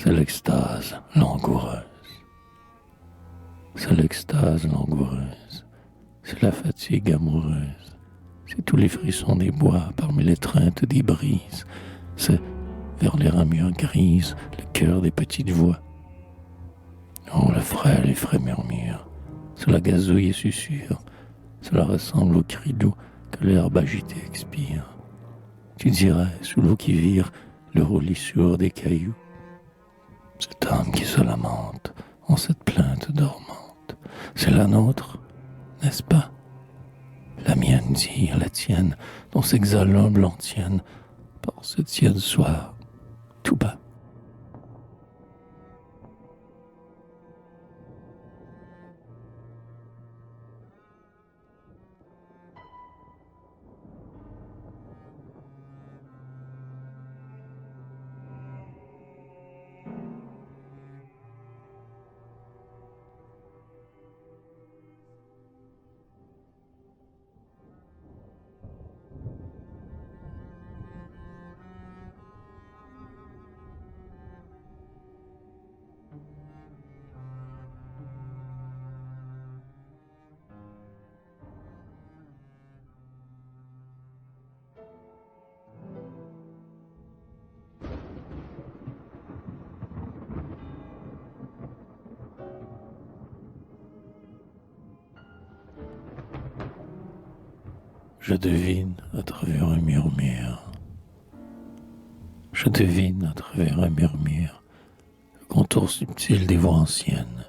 C'est l'extase langoureuse. C'est l'extase langoureuse. C'est la fatigue amoureuse. C'est tous les frissons des bois parmi l'étreinte des brises. C'est vers les ramures grises le cœur des petites voix. Oh, le frêle et frais murmure. Cela gazouille et susurre. Cela ressemble au cri doux que l'herbe agitée expire. Tu dirais, sous l'eau qui vire, le roulissure des cailloux. Cette âme qui se lamente en cette plainte dormante, c'est la nôtre, n'est-ce pas? La mienne dire la tienne, dont s'exhale l'humble antienne par ce tiède soir, tout bas. Je devine à travers un murmure. Je devine à travers un murmure le contour subtil des voix anciennes.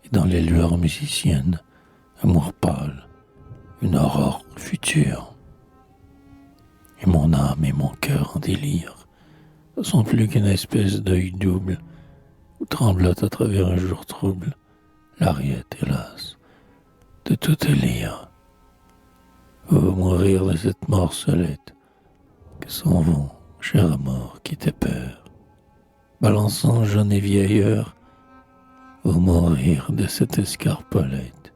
Et dans les lueurs musiciennes, amour pâle, une aurore future. Et mon âme et mon cœur en délire ne sont plus qu'une espèce d'œil double où tremblote à travers un jour trouble l'ariette, hélas, de toute lyre. Oh, mourir de cette mort solette, que s'en vont, cher amour, qui t'ait peur, balançant jeune et vieilleur, oh, mourir de cette escarpolette.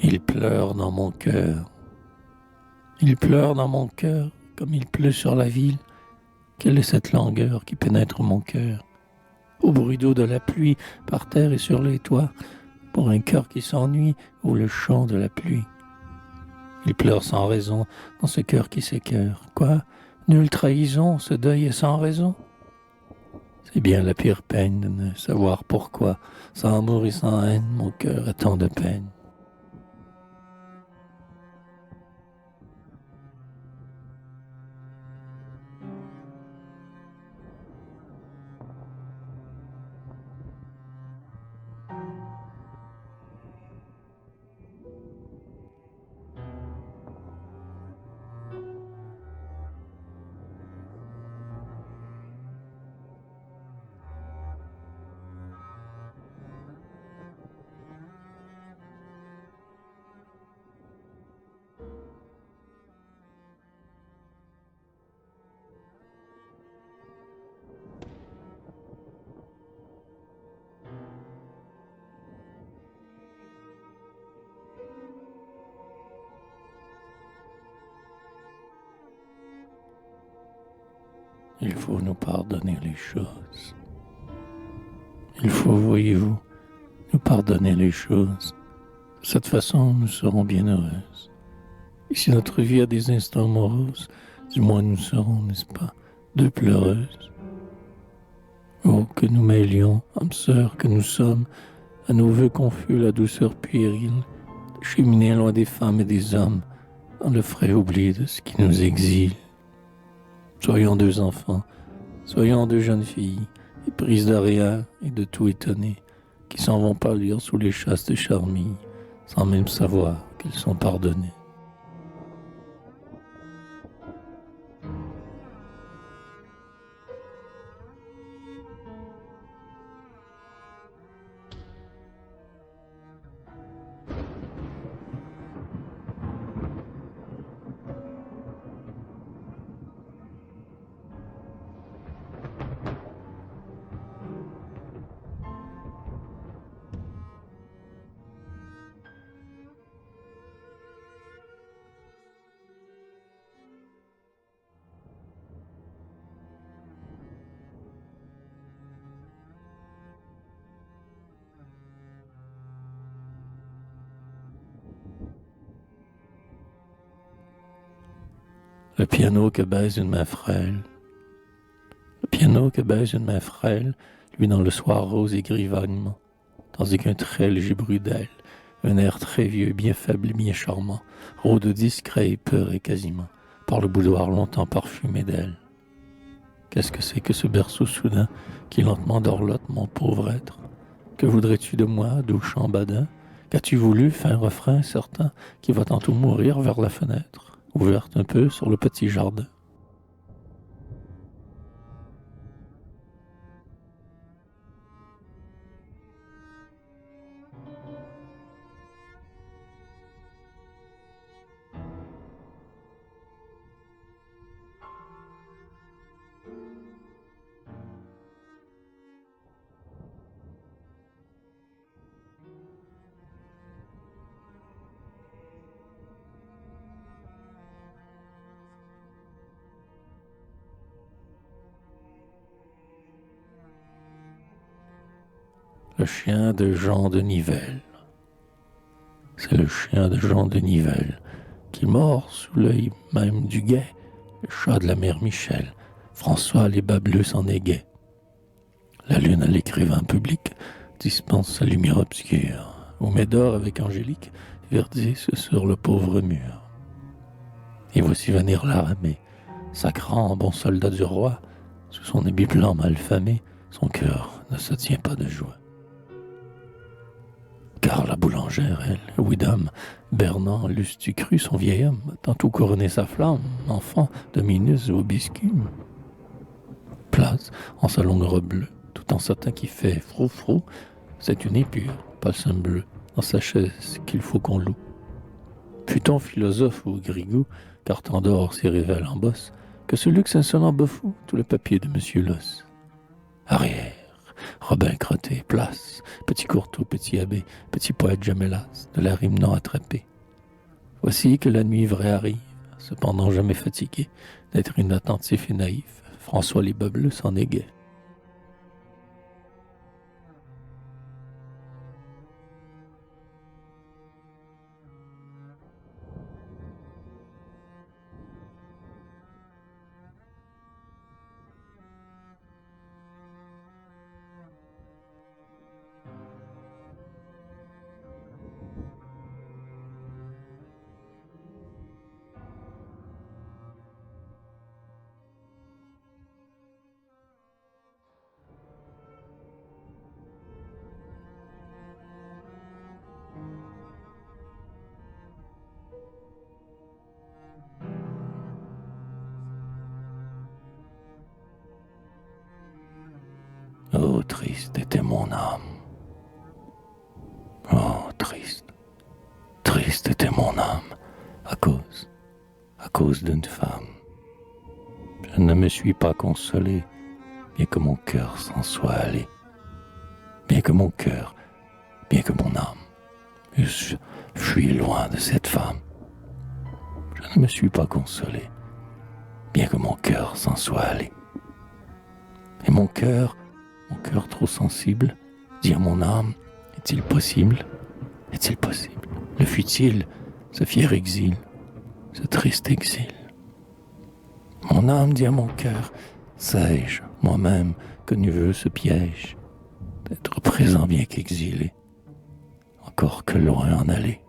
Il pleure dans mon cœur. Il pleure dans mon cœur comme il pleut sur la ville. Quelle est cette langueur qui pénètre mon cœur? Au bruit d'eau de la pluie, par terre et sur les toits, pour un cœur qui s'ennuie, ou le chant de la pluie. Il pleure sans raison dans ce cœur qui s'écœure. Quoi? Nulle trahison, ce deuil est sans raison? C'est bien la pire peine de ne savoir pourquoi, sans amour et sans haine, mon cœur a tant de peine. Il faut nous pardonner les choses. Il faut, voyez-vous, nous pardonner les choses. De cette façon, nous serons bien heureuses. Et si notre vie a des instants moroses, du moins nous serons, n'est-ce pas, deux pleureuses. Oh, que nous mêlions, âmes sœurs que nous sommes, à nos vœux confus la douceur puérile, de cheminer loin des femmes et des hommes, dans le frais oubli de ce qui nous exile. Soyons deux enfants, soyons deux jeunes filles, éprises de rien et de tout étonnées, qui s'en vont pâlir sous les chasses de charmilles, sans même savoir qu'elles sont pardonnées. Le piano que baise une main frêle, le piano que baise une main frêle, lui dans le soir rose et gris vaguement, tandis qu'un très léger bruit d'aile, un air très vieux, bien faible et bien charmant, rôde discret et peur et quasiment, par le boudoir longtemps parfumé d'elle. Qu'est-ce que c'est que ce berceau soudain qui lentement dorlote, mon pauvre être? Que voudrais-tu de moi, doux chant badin? Qu'as-tu voulu, fin refrain certain, qui va tantôt mourir vers la fenêtre, ouverte un peu sur le petit jardin? Le chien de Jean de Nivelle. C'est le chien de Jean de Nivelle qui mord sous l'œil même du guet, le chat de la mère Michel. François les bas bleus s'en égait. La lune à l'écrivain public dispense sa lumière obscure, où Médor avec Angélique verdissent sur le pauvre mur. Et voici venir la ramée, sacrant bon soldat du roi, sous son habit blanc mal famé, son cœur ne se tient pas de joie. Car la boulangère, elle, oui dame, Bernard l'eusses-tu cru son vieil homme, tantôt couronné sa flamme, enfant de Minus au biscuit. Place en sa longue robe bleue, tout en satin qui fait frou-frou, c'est une épure, palsum bleu, dans sa chaise qu'il faut qu'on loue. Fût-on philosophe ou grigou, car tant d'or s'y révèle en bosse, que ce luxe insolent befou tout le papier de Monsieur Loss. Arrière, Robin crotté, place, petit courteau, petit abbé, petit poète jamais las, de la rime non attrapée. Voici que la nuit vraie arrive, cependant jamais fatigué d'être inattentif et naïf, François les bas bleus s'en égait. Oh, triste était mon âme. Oh, triste, triste était mon âme, à cause d'une femme. Je ne me suis pas consolé, bien que mon cœur s'en soit allé, bien que mon cœur, bien que mon âme eussent fui loin de cette femme. Je ne me suis pas consolé, bien que mon cœur s'en soit allé. Et mon cœur trop sensible, dit à mon âme, est-il possible? Est-il possible? Le fut-il, ce fier exil, ce triste exil? Mon âme dit à mon cœur, sais-je, moi-même, connu veut ce piège, d'être présent bien qu'exilé, encore que loin en aller.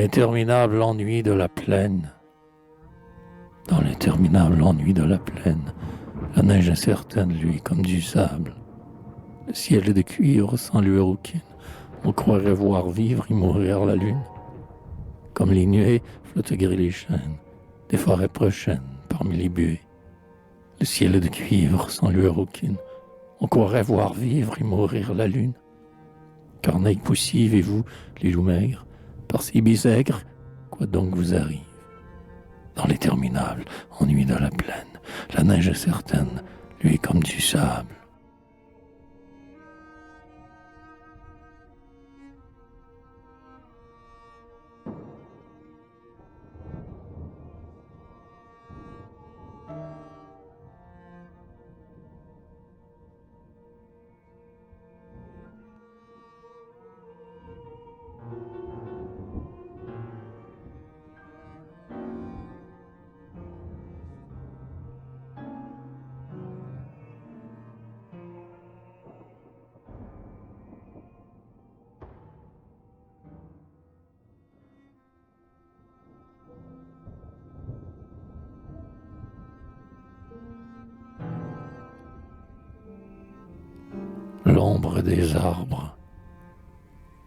l'interminable ennui de la plaine, dans l'interminable ennui de la plaine, la neige incertaine, lui, comme du sable. Le ciel est de cuivre sans lueur aucune. On croirait voir vivre et mourir la lune. Comme les nuées flottent gris les chênes, des forêts prochaines parmi les buées. Le ciel est de cuivre sans lueur aucune. On croirait voir vivre et mourir la lune. Corneille poussive et vous, les loups maigres, par ces bisègres, quoi donc vous arrive? Dans l'interminable ennui de la plaine, la neige est certaine, lui est comme du sable. L'ombre des arbres,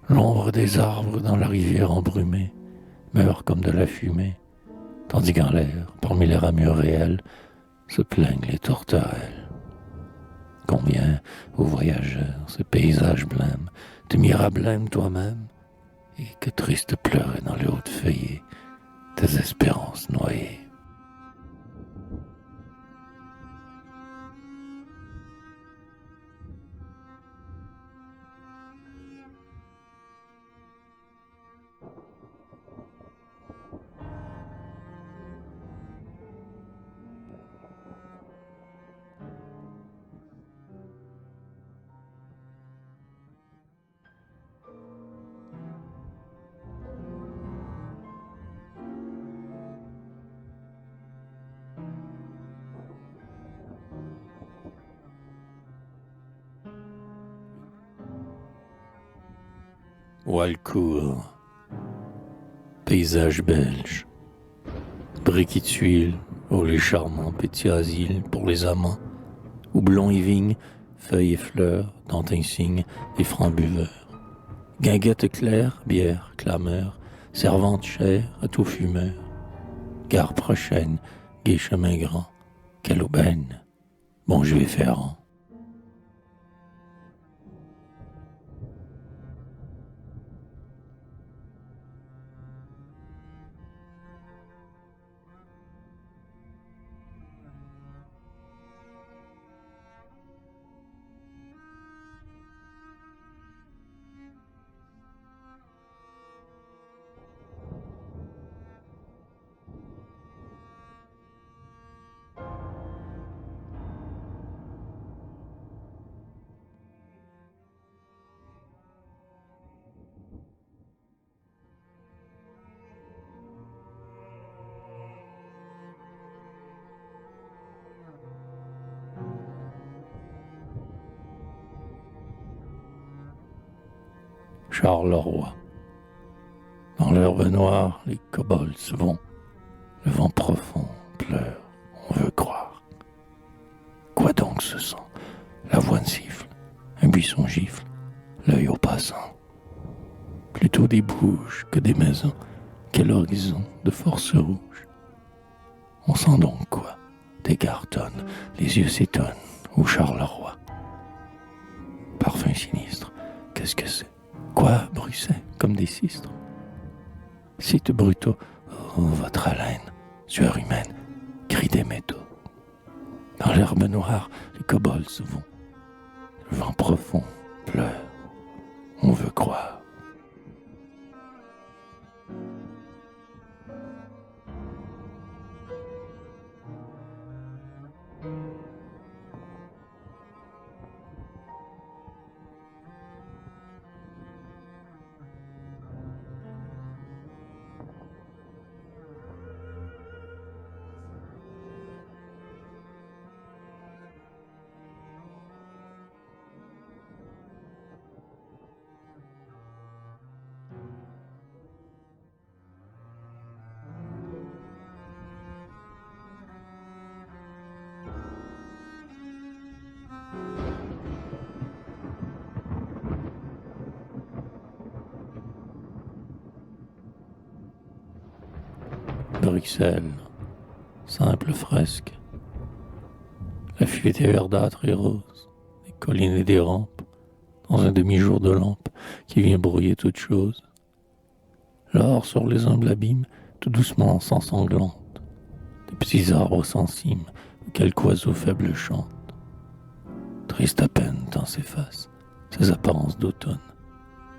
l'ombre des arbres dans la rivière embrumée, meurt comme de la fumée, tandis qu'en l'air, parmi les ramures réelles, se plaignent les tourterelles. Combien, ô voyageurs, ce paysage blême, te mira blême toi-même, et que triste pleurer dans les hautes feuillées, tes espérances noyées. Walcourt, paysage belge, briquet de tuiles, oh les charmants petits asiles pour les amants, houblon et vigne, feuilles et fleurs, dont insigne et francs buveurs, guinguettes claires, bière, clameur, servante chère à tout fumeur, gare prochaine, gai chemin grand, quelle aubaine, bon je vais faire. Charleroi. Dans l'herbe noire, les kobolds vont. Le vent profond pleure, on veut croire. Quoi donc ce son? L'avoine siffle, un buisson gifle, l'œil au passant. Plutôt des bouges que des maisons, quel horizon de force rouge. On sent donc quoi? Des gartonnes, les yeux s'étonnent, au Charleroi. Parfum sinistre, qu'est-ce que c'est? Quoi, bruissait comme des sistres? Sites brutaux, oh, votre haleine, sueur humaine, cri des métaux. Dans l'herbe noire, les kobolds vont. Le vent profond pleure, on veut croire. Bruxelles, simple fresque. La fuite est verdâtre et rose, des collines et des rampes, dans un demi-jour de lampe qui vient brouiller toute chose. L'or sur les humbles abîmes, tout doucement s'ensanglante, des petits arbres sans cime, où quelque oiseau faible chante. Triste à peine tant s'effacent ces apparences d'automne,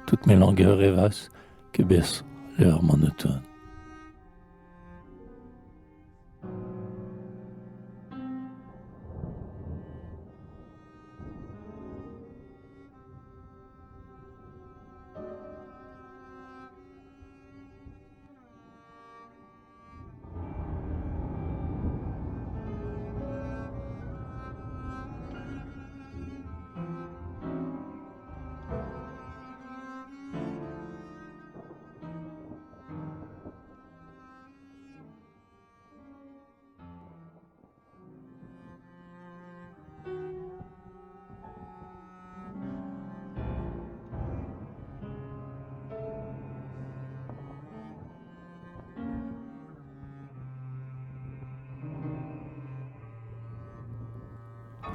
toutes mes langueurs évasent que baisse l'heure monotone.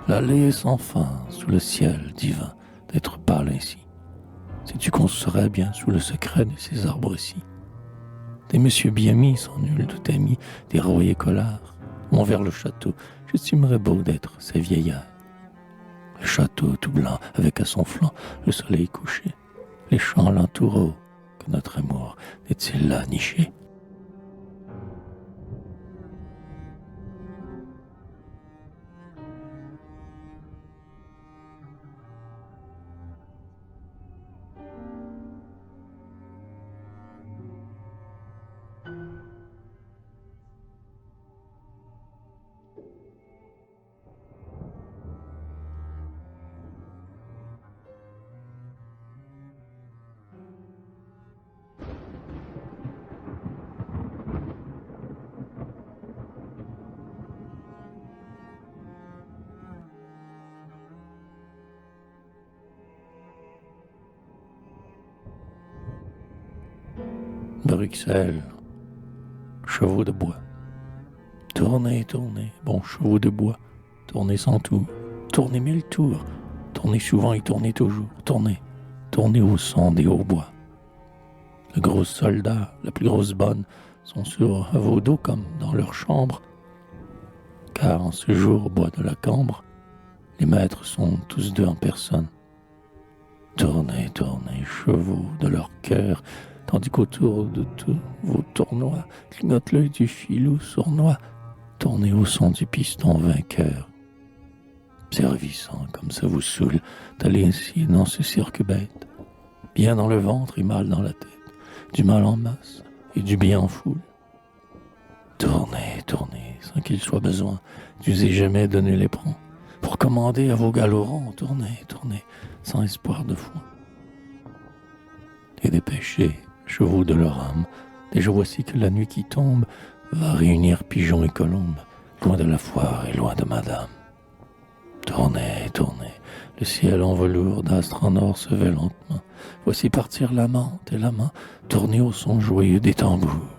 L'allée est sans fin sous le ciel divin d'être pâle ainsi. Sais-tu qu'on serait bien sous le secret de ces arbres-ci? Des messieurs bien mis, sans nul doute amis, des royers collards, vont vers le château. J'estimerais beau d'être ces vieillards. Le château tout blanc, avec à son flanc le soleil couché. Les champs l'entourent, que notre amour n'est-il là niché? Bruxelles, chevaux de bois. Tournez, tournez, bons chevaux de bois. Tournez sans tour, tournez 1000 tours. Tournez souvent et tournez toujours. Tournez, tournez au son des hautbois. Le gros soldat, la plus grosse bonne, sont sur vos dos comme dans leur chambre. Car en ce jour au bois de la Cambre, les maîtres sont tous deux en personne. Tournez, tournez, chevaux de leur cœur, tandis qu'autour de tous vos tournois clignote l'œil du filou sournois. Tournez au son du piston vainqueur. C'est ravissant comme ça vous saoule d'aller ainsi dans ce cirque bête, bien dans le ventre et mal dans la tête, du mal en masse et du bien en foule. Tournez, tournez, sans qu'il soit besoin d'user jamais donner l'éperon, pour commander à vos galorons. Tournez, tournez, sans espoir de foi. Et dépêchez, chevaux de leur âme, déjà voici que la nuit qui tombe va réunir pigeons et colombes, loin de la foire et loin de madame. Tournez, tournez, le ciel en velours d'astres en or se vêt lentement. Voici partir l'amante et l'amant, tournez au son joyeux des tambours.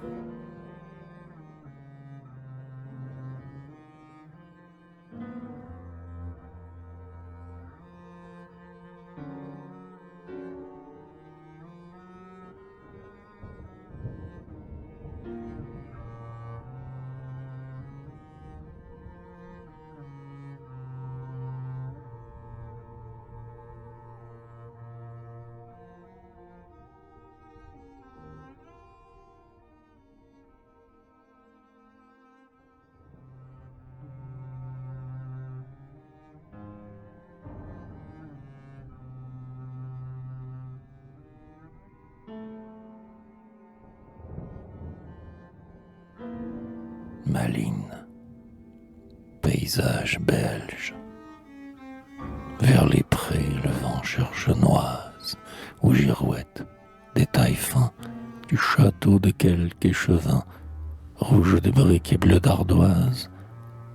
Malines, paysage belge. Vers les prés, le vent cherche noise, aux girouettes, détail fin du château de quelque échevin, rouge de briques et bleu d'ardoise.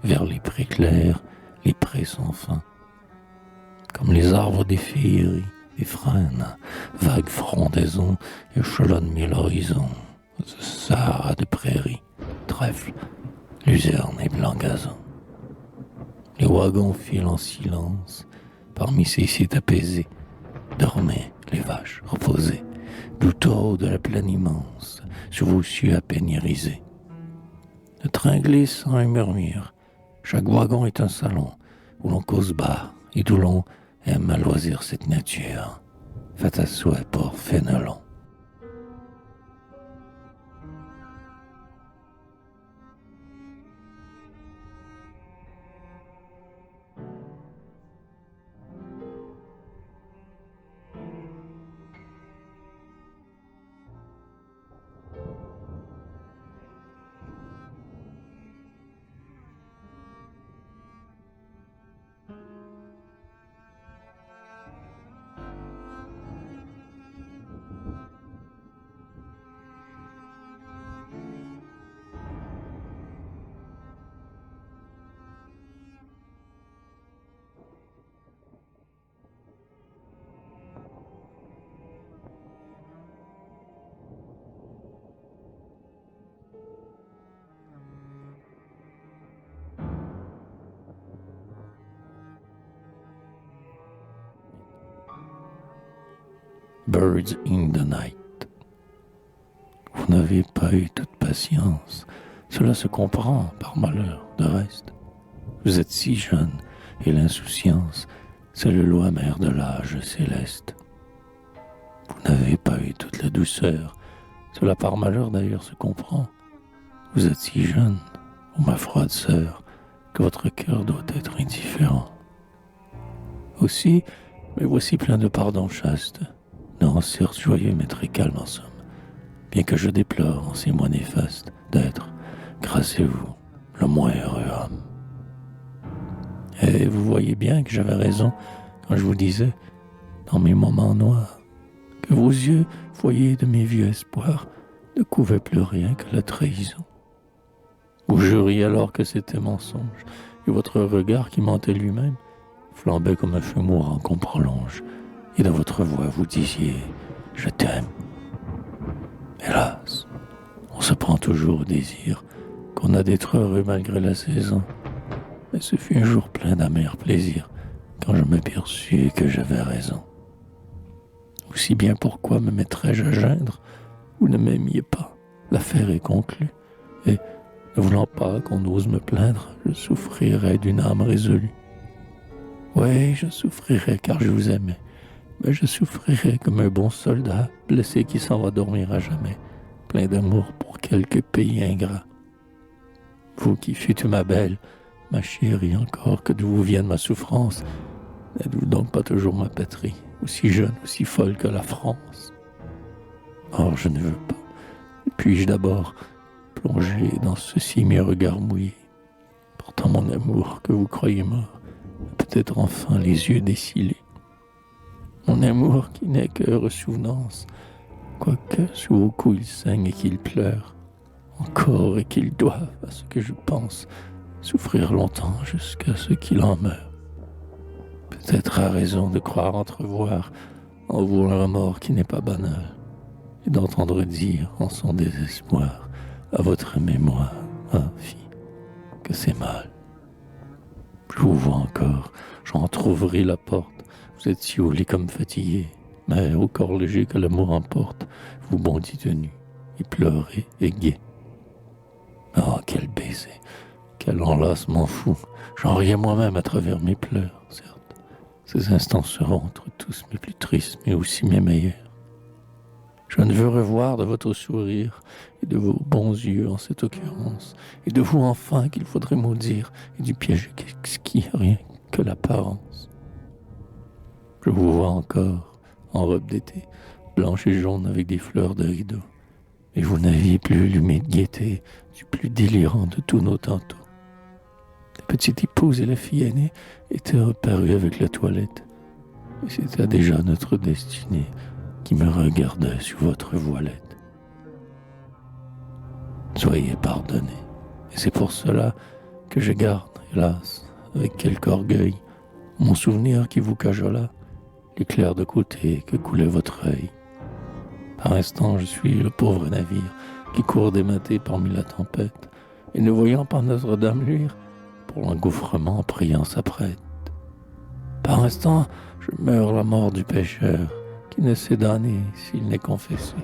Vers les prés clairs, les prés sans fin, comme les arbres des féeries, des frênes, vagues frondaisons échelonnent mille horizons, ce Sahara de prairies, trèfle, luzerne et blanc gazon. Les wagons filent en silence, parmi ces sites apaisés, dormaient les vaches reposées, du taureau de la plaine immense, sur vos cieux à peine irisés. Le train glisse sans un murmure, chaque wagon est un salon, où l'on cause bas et d'où l'on aime à loisir cette nature, faite à souhait pour Fénelon. Birds in the night. Vous n'avez pas eu toute patience, cela se comprend par malheur de reste. Vous êtes si jeune, et l'insouciance, c'est le lot amer de l'âge céleste. Vous n'avez pas eu toute la douceur, cela par malheur d'ailleurs se comprend. Vous êtes si jeune, ô ma froide sœur, que votre cœur doit être indifférent. Aussi, mais voici plein de pardon chaste. Non, certes joyeux, mais très calme en somme, bien que je déplore en ces mois néfastes d'être, grâce à vous, le moins heureux homme. Et vous voyez bien que j'avais raison quand je vous disais, dans mes moments noirs, que vos yeux, foyers de mes vieux espoirs, ne couvaient plus rien que la trahison. Vous juriez alors que c'était mensonge, et votre regard qui mentait lui-même flambait comme un feu mourant qu'on prolonge, et dans votre voix vous disiez « Je t'aime ». Hélas, on se prend toujours au désir qu'on a d'être heureux malgré la saison. Mais ce fut un jour plein d'amers plaisirs quand je m'aperçus que j'avais raison. Aussi bien pourquoi me mettrais-je à geindre? Vous ne m'aimiez pas, l'affaire est conclue, et ne voulant pas qu'on ose me plaindre, je souffrirais d'une âme résolue. Oui, je souffrirais car je vous aimais, mais je souffrirais comme un bon soldat blessé qui s'en va dormir à jamais, plein d'amour pour quelque pays ingrat. Vous qui fûtes ma belle, ma chérie encore, que d'où vous vienne ma souffrance, n'êtes-vous donc pas toujours ma patrie, aussi jeune, aussi folle que la France? Or je ne veux pas. Puis-je d'abord plonger dans ceci mes regards mouillés, pourtant mon amour que vous croyez mort, peut-être enfin les yeux décilés. Mon amour qui n'est que ressouvenance, quoique sous vos coups il saigne et qu'il pleure, encore et qu'il doive, à ce que je pense, souffrir longtemps jusqu'à ce qu'il en meure. Peut-être a raison de croire entrevoir en vous un remords qui n'est pas banal, et d'entendre dire en son désespoir à votre mémoire, ah fille, que c'est mal. Je vous vois encore, j'entr'ouvris la porte, vous êtes si au lit comme fatigué, mais au corps léger que l'amour emporte, vous bondîtes nu, et pleurez et gai. Oh, quel baiser, quel enlacement fou, j'en riais moi-même à travers mes pleurs, certes. Ces instants seront entre tous mes plus tristes, mais aussi mes meilleurs. Je ne veux revoir de votre sourire et de vos bons yeux en cette occurrence, et de vous enfin qu'il faudrait maudire, et du piège exquis rien que l'apparence. Je vous vois encore, en robe d'été, blanche et jaune avec des fleurs de rideau, et vous n'aviez plus l'humide gaieté du plus délirant de tous nos tantôt. La petite épouse et la fille aînée étaient reparues avec la toilette, et c'était déjà notre destinée qui me regardait sous votre voilette. Soyez pardonnés, et c'est pour cela que je garde, hélas, avec quelque orgueil, mon souvenir qui vous cajola, l'éclair de côté que coulait votre œil. Par instant, je suis le pauvre navire qui court dématé parmi la tempête, et ne voyant pas Notre-Dame luire, pour l'engouffrement priant s'apprête. Par instant, je meurs la mort du pécheur, qui ne s'est damné s'il n'est confessé,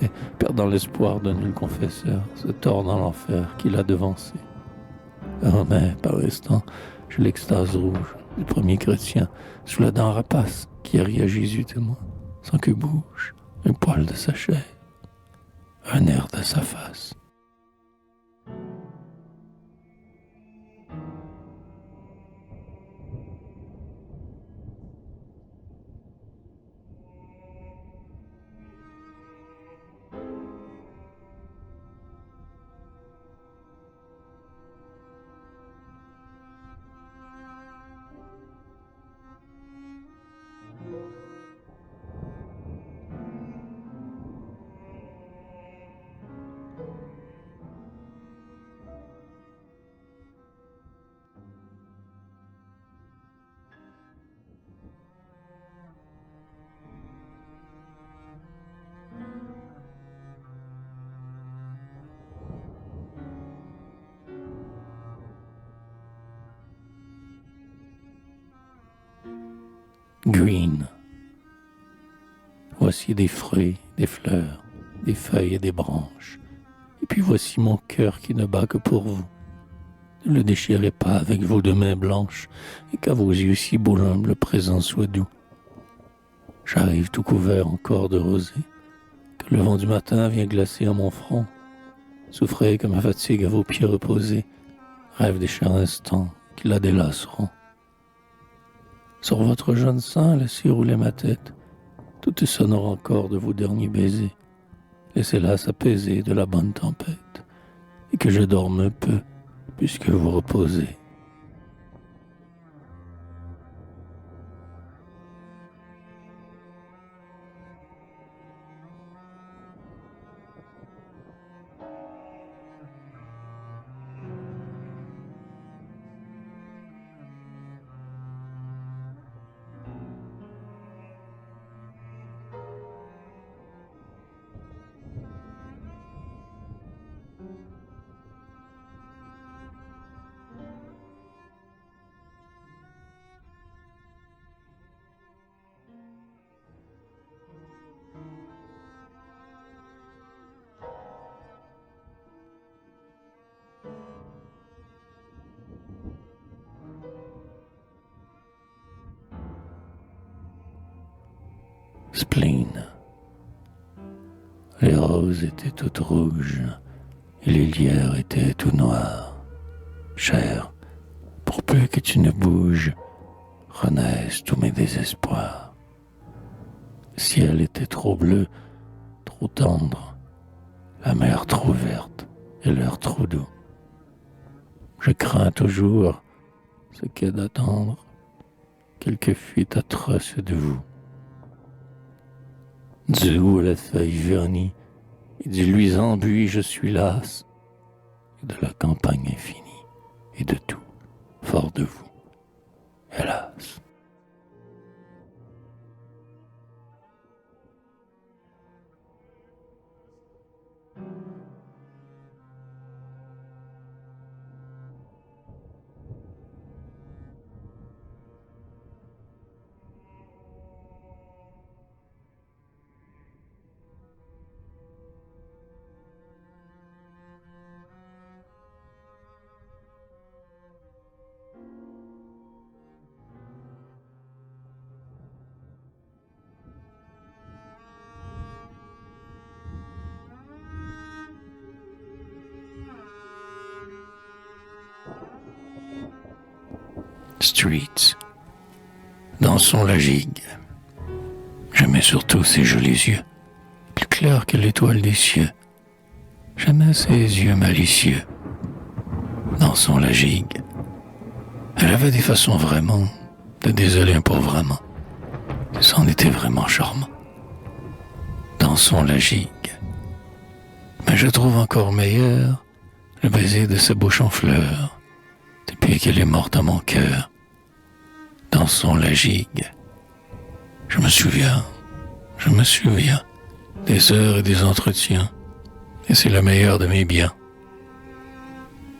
et, perdant l'espoir de nul confesseur, se tord dans l'enfer qu'il a devancé. Oh, mais, par instant, j'ai l'extase rouge du premier chrétien, sous la dent rapace qui rit à Jésus témoin, sans que bouge un poil de sa chair, un air de sa face. Green. Voici des fruits, des fleurs, des feuilles et des branches. Et puis voici mon cœur qui ne bat que pour vous. Ne le déchirez pas avec vos deux mains blanches, et qu'à vos yeux si boulins le présent soit doux. J'arrive tout couvert encore de rosée, que le vent du matin vient glacer à mon front. Souffrez que ma fatigue à vos pieds reposés, rêve des chers instants qui la délaceront. Sur votre jeune sein, laissez rouler ma tête, tout est sonore encore de vos derniers baisers. Laissez-la s'apaiser de la bonne tempête, et que je dorme un peu, puisque vous reposez. Spleen. Les roses étaient toutes rouges et les lierres étaient tout noirs. Cher, pour peu que tu ne bouges, renaissent tous mes désespoirs. Le ciel était trop bleu, trop tendre, la mer trop verte et l'air trop doux. Je crains toujours ce qu'est d'attendre quelque fuite atroce de vous. Du haut à la feuille vernie et du luisant buis je suis lasse, et de la campagne infinie et de tout, fort de vous, hélas. Streets. Dansons la gigue. J'aimais surtout ses jolis yeux, plus clairs que l'étoile des cieux. J'aimais ses yeux malicieux. Dansons la gigue. Elle avait des façons vraiment de désoler un pauvre amant. C'en était vraiment charmant. Dansons la gigue. Mais je trouve encore meilleur le baiser de sa bouche en fleurs, depuis qu'elle est morte à mon cœur. Dansons la gigue. Je me souviens des heures et des entretiens, et c'est le meilleur de mes biens.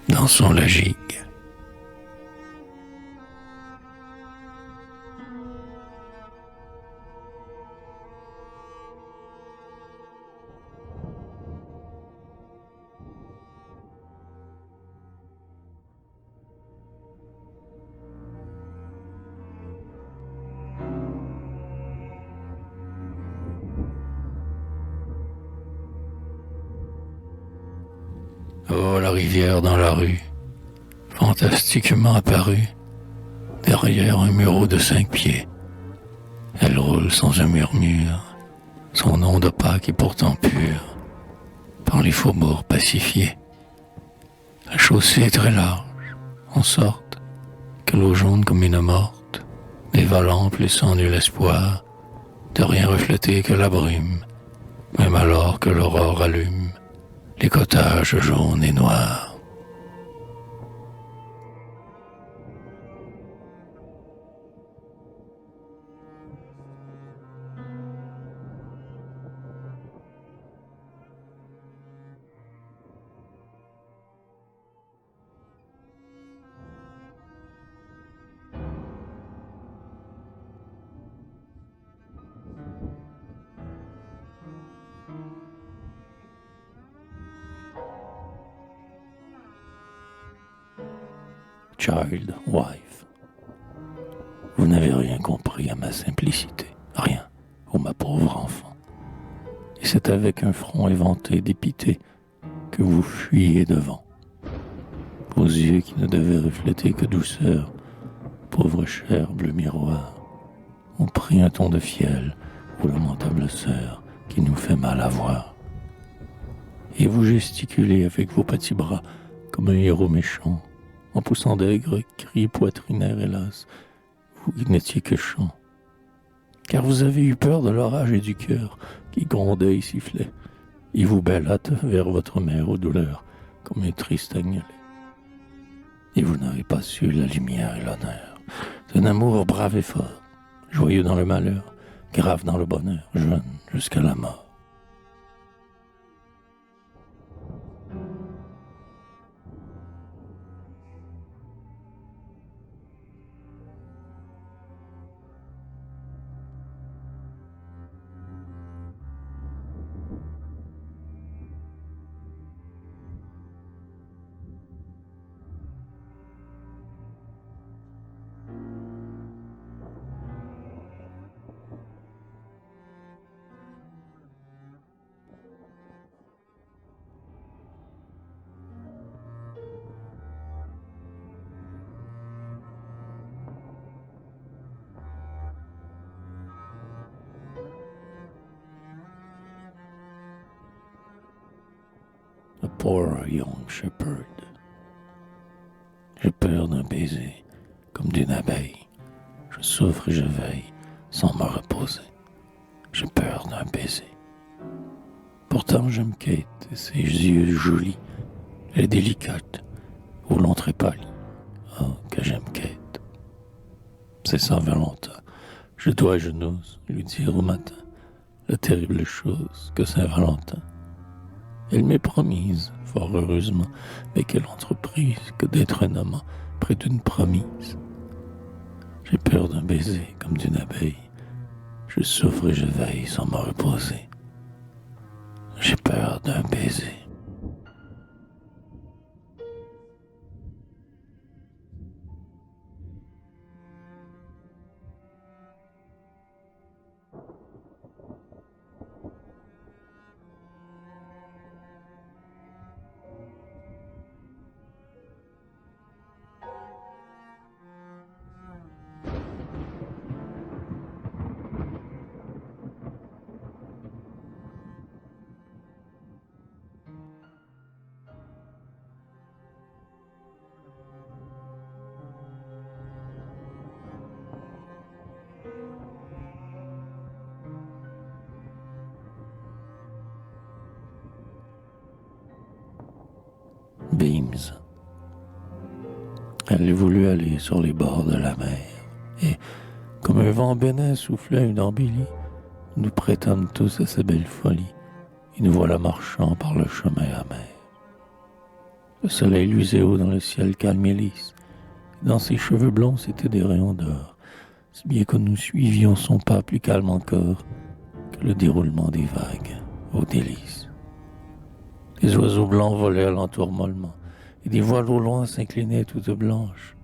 Dansons la gigue. Oh, la rivière dans la rue, fantastiquement apparue, derrière un mur de 5 pieds. Elle roule sans un murmure, son onde opaque et pourtant pure, par les faubourgs pacifiés. La chaussée est très large, en sorte que l'eau jaune comme une morte, dévalant plus sans nul espoir, de rien refléter que la brume, même alors que l'aurore allume les cottages jaunes et noirs. Child wife. Vous n'avez rien compris à ma simplicité, rien, ô ma pauvre enfant. Et c'est avec un front éventé dépité que vous fuyez devant. Vos yeux qui ne devaient refléter que douceur, pauvre cher bleu miroir, ont pris un ton de fiel ou lamentable sœur qui nous fait mal à voir. Et vous gesticulez avec vos petits bras comme un héros méchant, en poussant d'aigres cris poitrinaires, hélas, vous qui n'étiez que chant. Car vous avez eu peur de l'orage et du cœur qui grondait et sifflait, et vous bêlâtes vers votre mère aux douleurs, comme un triste agnelet. Et vous n'avez pas su la lumière et l'honneur d'un amour brave et fort, joyeux dans le malheur, grave dans le bonheur, jeune jusqu'à la mort. A poor young shepherd. J'ai peur d'un baiser, comme d'une abeille. Je souffre et je veille, sans me reposer. J'ai peur d'un baiser. Pourtant j'aime Kate et ses yeux jolis. Elle est délicate, où l'on trépalie. Oh, que j'aime Kate. C'est Saint-Valentin. Je dois et je n'ose lui dire au matin la terrible chose que Saint-Valentin. Elle m'est promise, fort heureusement, mais quelle entreprise que d'être un amant près d'une promise. J'ai peur d'un baiser comme d'une abeille. Je souffre et je veille sans me reposer. J'ai peur d'un baiser. Beams. Elle voulut aller sur les bords de la mer, et, comme un vent bénin soufflait une embellie, nous prêtâmes tous à sa belle folie, et nous voilà marchant par le chemin amer. Le soleil luisait haut dans le ciel calme et lisse. Dans ses cheveux blonds, c'étaient des rayons d'or, si bien que nous suivions son pas plus calme encore que le déroulement des vagues aux délices. Les oiseaux blancs volaient alentour mollement, et des voiles au loin s'inclinaient toutes blanches.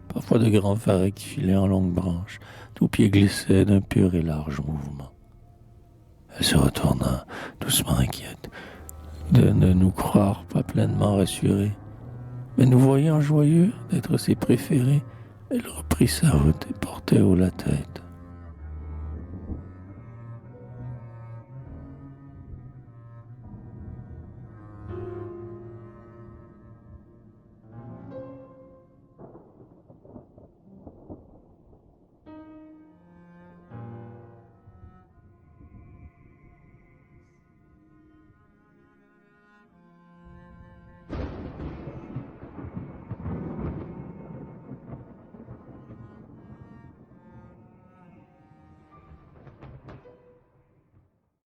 Parfois de grands varechs qui filaient en longues branches, tous pieds glissaient d'un pur et large mouvement. Elle se retourna, doucement inquiète, de ne nous croire pas pleinement rassurés. Mais nous voyant joyeux d'être ses préférés, elle reprit sa route et portait haut la tête.